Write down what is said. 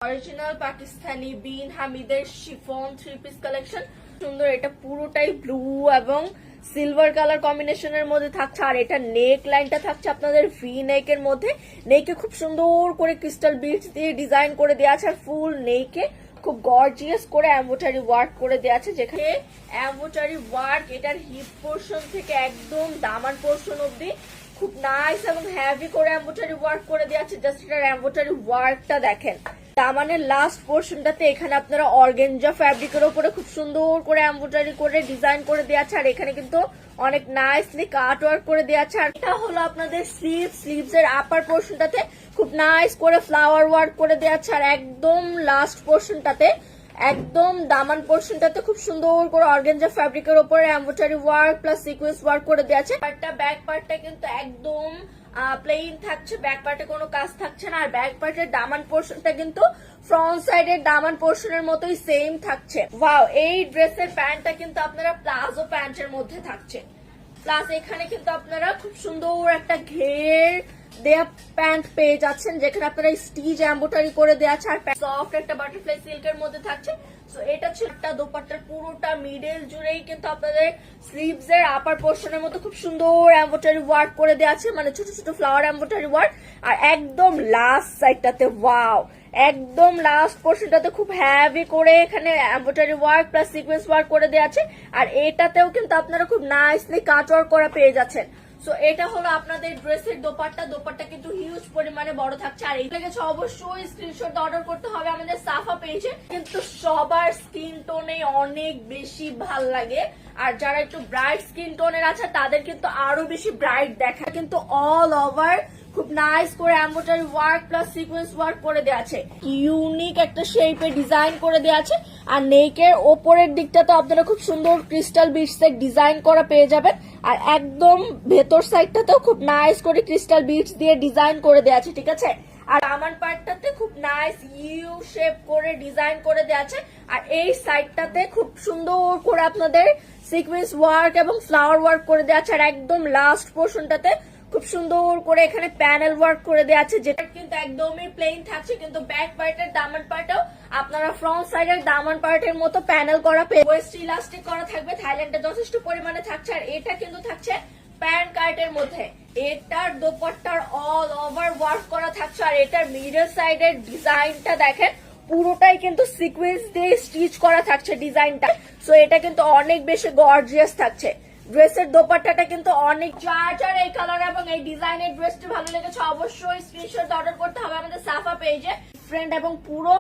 Original Pakistani বিন হামিদের chiffon 3 piece collection. সুন্দর, এটা পুরোটাই ব্লু এবং সিলভার কালার কম্বিনেশনের মধ্যে থাকছে। আর এটা নেক লাইনটা থাকছে আপনাদের ভি নেকের মধ্যে। নেকে খুব সুন্দর করে ক্রিস্টাল বিডস দিয়ে ডিজাইন করে দেওয়া আছে। আর ফুল নেকে খুব গর্জিয়াস করে এমব্রয়ডারি ওয়ার্ক করে দেওয়া আছে, যেখানে এমব্রয়ডারি ওয়ার্ক এটার হিপ পোর্শন থেকে একদম দামান পোর্শন অব্দি খুব নাইস এবং হেভি করে এমব্রয়ডারি ওয়ার্ক করে দেওয়া আছে। জাস্ট এটার এমব্রয়ডারি ওয়ার্কটা দেখেন। দামানের লাস্ট পোর্শনটাতে এখানে আপনারা অর্গানজা ফ্যাব্রিকের উপরে খুব সুন্দর করে এমব্রয়ডারি করে ডিজাইন করে দেওয়া আছে। আর এখানে কিন্তু অনেক নাইসলি কাট ওয়ার্ক করে দেওয়া আছে। আর এটা হলো আপনাদের স্লিভস এর আপার পোর্শনটাতে খুব নাইস করে ফ্লাওয়ার ওয়ার্ক করে দেওয়া আছে। আর একদম লাস্ট পোর্শনটাতে একদম দামান পোর্শনটাতে খুব সুন্দর করে অর্গানজা ফ্যাব্রিকের উপরে embroidery work plus sequence work করে দেওয়া আছে। ব্যাক পার্টটা কিন্তু একদম প্লেন থাকছে, ব্যাক পার্টে কোনো কাজ থাকছে না। আর ব্যাক পার্টের দামান পোর্শনটা কিন্তু ফ্রন্ট সাইডের দামান পোর্শনের মতোই সেম থাকছে। ওয়াও, এই ড্রেসের প্যান্টটা কিন্তু আপনারা প্লাজো প্যান্টের মধ্যে থাকছে। প্লাস এখানে কিন্তু আপনারা খুব সুন্দর একটা ঘের দেয়া প্যান্ট পেয়ে যাচ্ছেন, যেখানে আপনারা স্টিচ এমব্রয়ডারি করে দেওয়া আছে। আর সফট একটা বাটারফ্লাই সিল্কের মধ্যে থাকছে। সো এটা ছিল একটা দোপাট্টার পুরোটা মিডল জুড়েই কিন্তু আপনাদের স্লিভস এর আপার পোর্শনের মতো খুব সুন্দর এমব্রয়ডারি ওয়ার্ক করে দেওয়া আছে, মানে ছোট ছোট ফ্লাওয়ার এমব্রয়ডারি ওয়ার্ক। আর একদম লাস্ট সাইডটাতে ওয়াও, একদম লাস্ট পোর্শনটাতে খুব হেভি করে এখানে embroidery work plus sequence work করে দেওয়া আছে। আর এটাতেও কিন্তু আপনারা খুব নাইসলি কাট ওয়ার্ক করা পেয়ে যাচ্ছেন। সো এটা হলো আপনাদের ড্রেসের দোপাট্টা কিন্তু হিউজ পরিমাণে বড় থাকছে। আর এই লেগেছে অবশ্যই স্ক্রিনশট অর্ডার করতে হবে আমাদের সাফা পেজে। কিন্তু সবার স্কিন টোনে অনেক বেশি ভাল লাগে। আর যারা একটু ব্রাইট স্কিন টোনের আছে তাদের কিন্তু আরো বেশি ব্রাইট দেখা। কিন্তু অল ওভার খুব নাইস করে embroidery work plus sequence work করে দেওয়া আছে। ইউনিক একটা শেপে ডিজাইন করে দেওয়া আছে। আর নেকের ওপরের দিকটা তো আপনারা খুব সুন্দর ক্রিস্টাল বিটস এর ডিজাইন করা পেয়ে যাবেন। আর একদম ভেতর সাইডটাতেও খুব নাইস করে ক্রিস্টাল বিটস দিয়ে ডিজাইন করে দেওয়া আছে, ঠিক আছে। আর আমার পার্টটাতে খুব নাইস ইউ শেপ করে ডিজাইন করে দেওয়া আছে। আর এই সাইডটাতে খুব সুন্দর করে আপনাদের সিকোয়েন্স ওয়ার্ক এবং ফ্লাওয়ার ওয়ার্ক করে দেওয়া আছে। আর একদম লাস্ট পোর্শনটাতে খুব সুন্দর করে এখানে প্যানেল ওয়ার্ক করে দেওয়া আছে, যেটা কিন্তু একদমই প্লেন থাকছে। কিন্তু ব্যাক পার্টের দামান পার্টেও আপনারা ফ্রন্ট সাইডের দামান পার্টের মতো প্যানেল করা ওয়েস্ট ইলাস্টিক করা থাকবে। থাইল্যান্ডে যথেষ্ট পরিমাণে থাকছে। আর এটা কিন্তু থাকছে প্যান্ট কার্টের মধ্যে। এটার দোপাট্টার অল ওভার ওয়ার্ক করা থাকছে। আর এটার মিডল সাইডের ডিজাইনটা দেখেন, পুরোটাই কিন্তু সিকোয়েন্স দিয়ে স্টিচ করা থাকছে ডিজাইনটা। সো এটা কিন্তু অনেক বেশি গর্জিয়াস থাকছে। ড্রেসের দোপাট্টাটা কিন্তু অনেক। যার এই কালার এবং এই ডিজাইনের ড্রেসটি ভালো লেগেছে অবশ্যই স্ক্রিনশট অর্ডার করতে হবে আমাদের সাফা পেজে। ফ্রেন্ড এবং পুরো